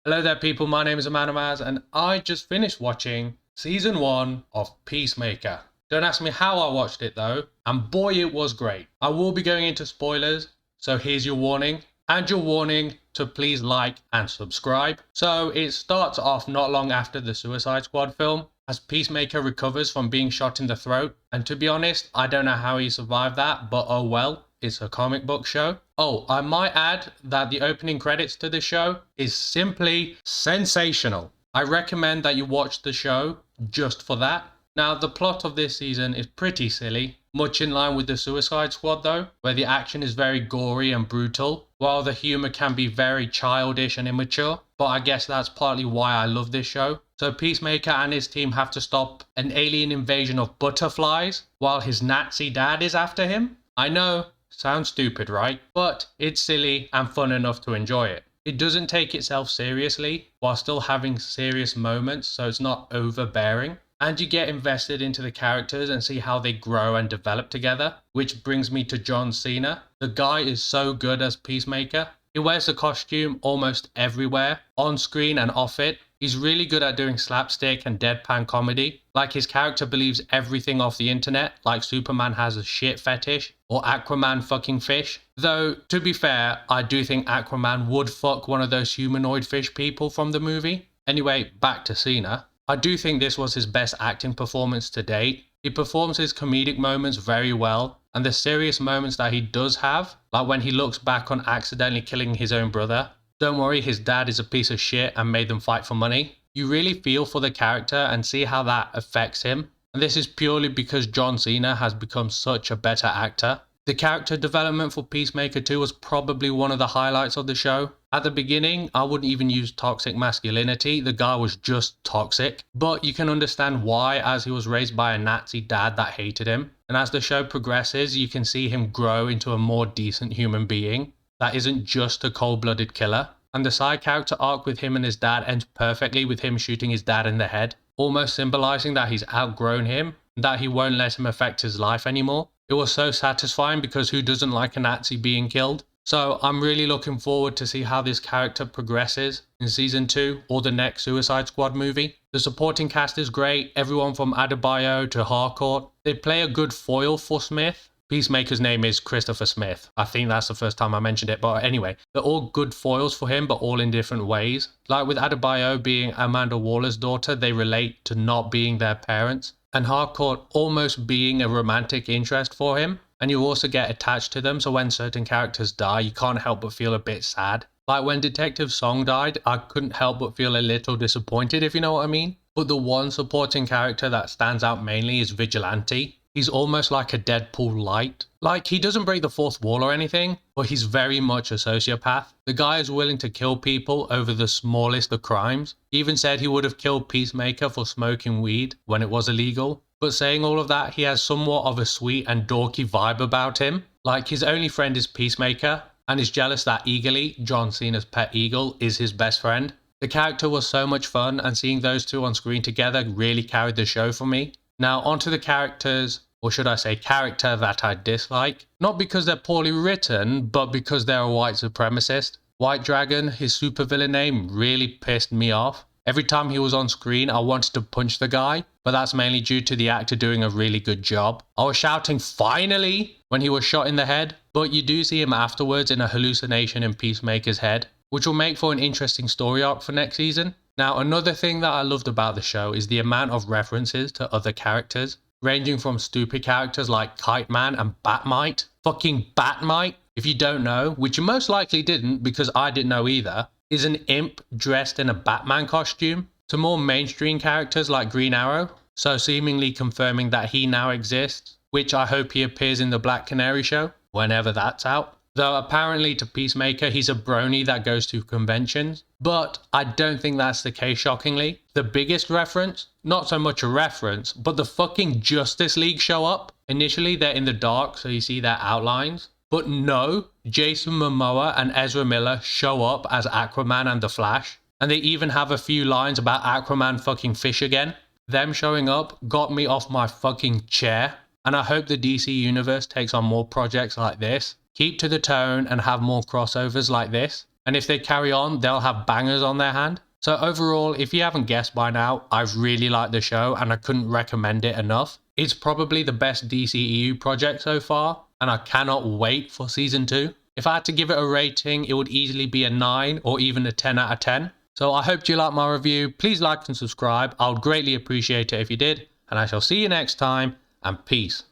Hello there people, my name is Amanamaz and I just finished watching season 1 of Peacemaker. Don't ask me how I watched it though, and boy it was great. I will be going into spoilers, so here's your warning. And your warning to please like and subscribe. So it starts off not long after the Suicide Squad film, as Peacemaker recovers from being shot in the throat. And to be honest, I don't know how he survived that, but oh well. It's a comic book show. Oh, I might add that the opening credits to the show is simply sensational. I recommend that you watch the show just for that. Now, the plot of this season is pretty silly, much in line with the Suicide Squad though, where the action is very gory and brutal, while the humor can be very childish and immature. But I guess that's partly why I love this show. So Peacemaker and his team have to stop an alien invasion of butterflies while his Nazi dad is after him. I know. Sounds stupid, right? But it's silly and fun enough to enjoy it. It doesn't take itself seriously while still having serious moments, so it's not overbearing. And you get invested into the characters and see how they grow and develop together. Which brings me to John Cena. The guy is so good as Peacemaker. He wears the costume almost everywhere, on screen and off it. He's really good at doing slapstick and deadpan comedy. Like his character believes everything off the internet, like Superman has a shit fetish, or Aquaman fucking fish. Though, to be fair, I do think Aquaman would fuck one of those humanoid fish people from the movie. Anyway, back to Cena. I do think this was his best acting performance to date. He performs his comedic moments very well, and the serious moments that he does have, like when he looks back on accidentally killing his own brother. Don't worry, his dad is a piece of shit and made them fight for money. You really feel for the character and see how that affects him. And this is purely because John Cena has become such a better actor. The character development for Peacemaker 2 was probably one of the highlights of the show. At the beginning, I wouldn't even use toxic masculinity, the guy was just toxic. But you can understand why, as he was raised by a Nazi dad that hated him. And as the show progresses, you can see him grow into a more decent human being that isn't just a cold-blooded killer. And the side character arc with him and his dad ends perfectly with him shooting his dad in the head, almost symbolizing that he's outgrown him and that he won't let him affect his life anymore. It was so satisfying because who doesn't like a Nazi being killed? So I'm really looking forward to see how this character progresses in season 2 or the next Suicide Squad movie. The supporting cast is great, everyone from Adebayo to Harcourt. They play a good foil for Smith. Peacemaker's name is Christopher Smith. I think that's the first time I mentioned it, but anyway, they're all good foils for him, but all in different ways. Like with Adebayo being Amanda Waller's daughter, they relate to not being their parents, and Harcourt almost being a romantic interest for him. And you also get attached to them, so when certain characters die, you can't help but feel a bit sad. Like when Detective Song died, I couldn't help but feel a little disappointed, if you know what I mean. But the one supporting character that stands out mainly is Vigilante. He's almost like a Deadpool light. Like, he doesn't break the fourth wall or anything, but he's very much a sociopath. The guy is willing to kill people over the smallest of crimes. He even said he would have killed Peacemaker for smoking weed when it was illegal. But saying all of that, he has somewhat of a sweet and dorky vibe about him. Like, his only friend is Peacemaker, and is jealous that Eagly, John Cena's pet eagle, is his best friend. The character was so much fun, and seeing those two on screen together really carried the show for me. Now onto the characters, or should I say character that I dislike. Not because they're poorly written, but because they're a white supremacist. White Dragon, his supervillain name, really pissed me off. Every time he was on screen, I wanted to punch the guy, but that's mainly due to the actor doing a really good job. I was shouting finally when he was shot in the head, but you do see him afterwards in a hallucination in Peacemaker's head, which will make for an interesting story arc for next season. Now, another thing that I loved about the show is the amount of references to other characters, ranging from stupid characters like Kite Man and Batmite. Fucking Batmite, if you don't know, which you most likely didn't because I didn't know either, is an imp dressed in a Batman costume, to more mainstream characters like Green Arrow, so seemingly confirming that he now exists, which I hope he appears in the Black Canary show, whenever that's out. Though apparently to Peacemaker, he's a brony that goes to conventions. But I don't think that's the case, shockingly. The biggest reference, not so much a reference, but the fucking Justice League show up. Initially, they're in the dark, so you see their outlines. But no, Jason Momoa and Ezra Miller show up as Aquaman and the Flash. And they even have a few lines about Aquaman fucking fish again. Them showing up got me off my fucking chair. And I hope the DC universe takes on more projects like this. Keep to the tone and have more crossovers like this. and if they carry on, they'll have bangers on their hand. So overall, if you haven't guessed by now, I've really liked the show and I couldn't recommend it enough. It's probably the best DCEU project so far, and I cannot wait for season 2. If I had to give it a rating, it would easily be a 9 or even a 10 out of 10. So I hope you liked my review. Please like and subscribe. I would greatly appreciate it if you did. And I shall see you next time, and peace.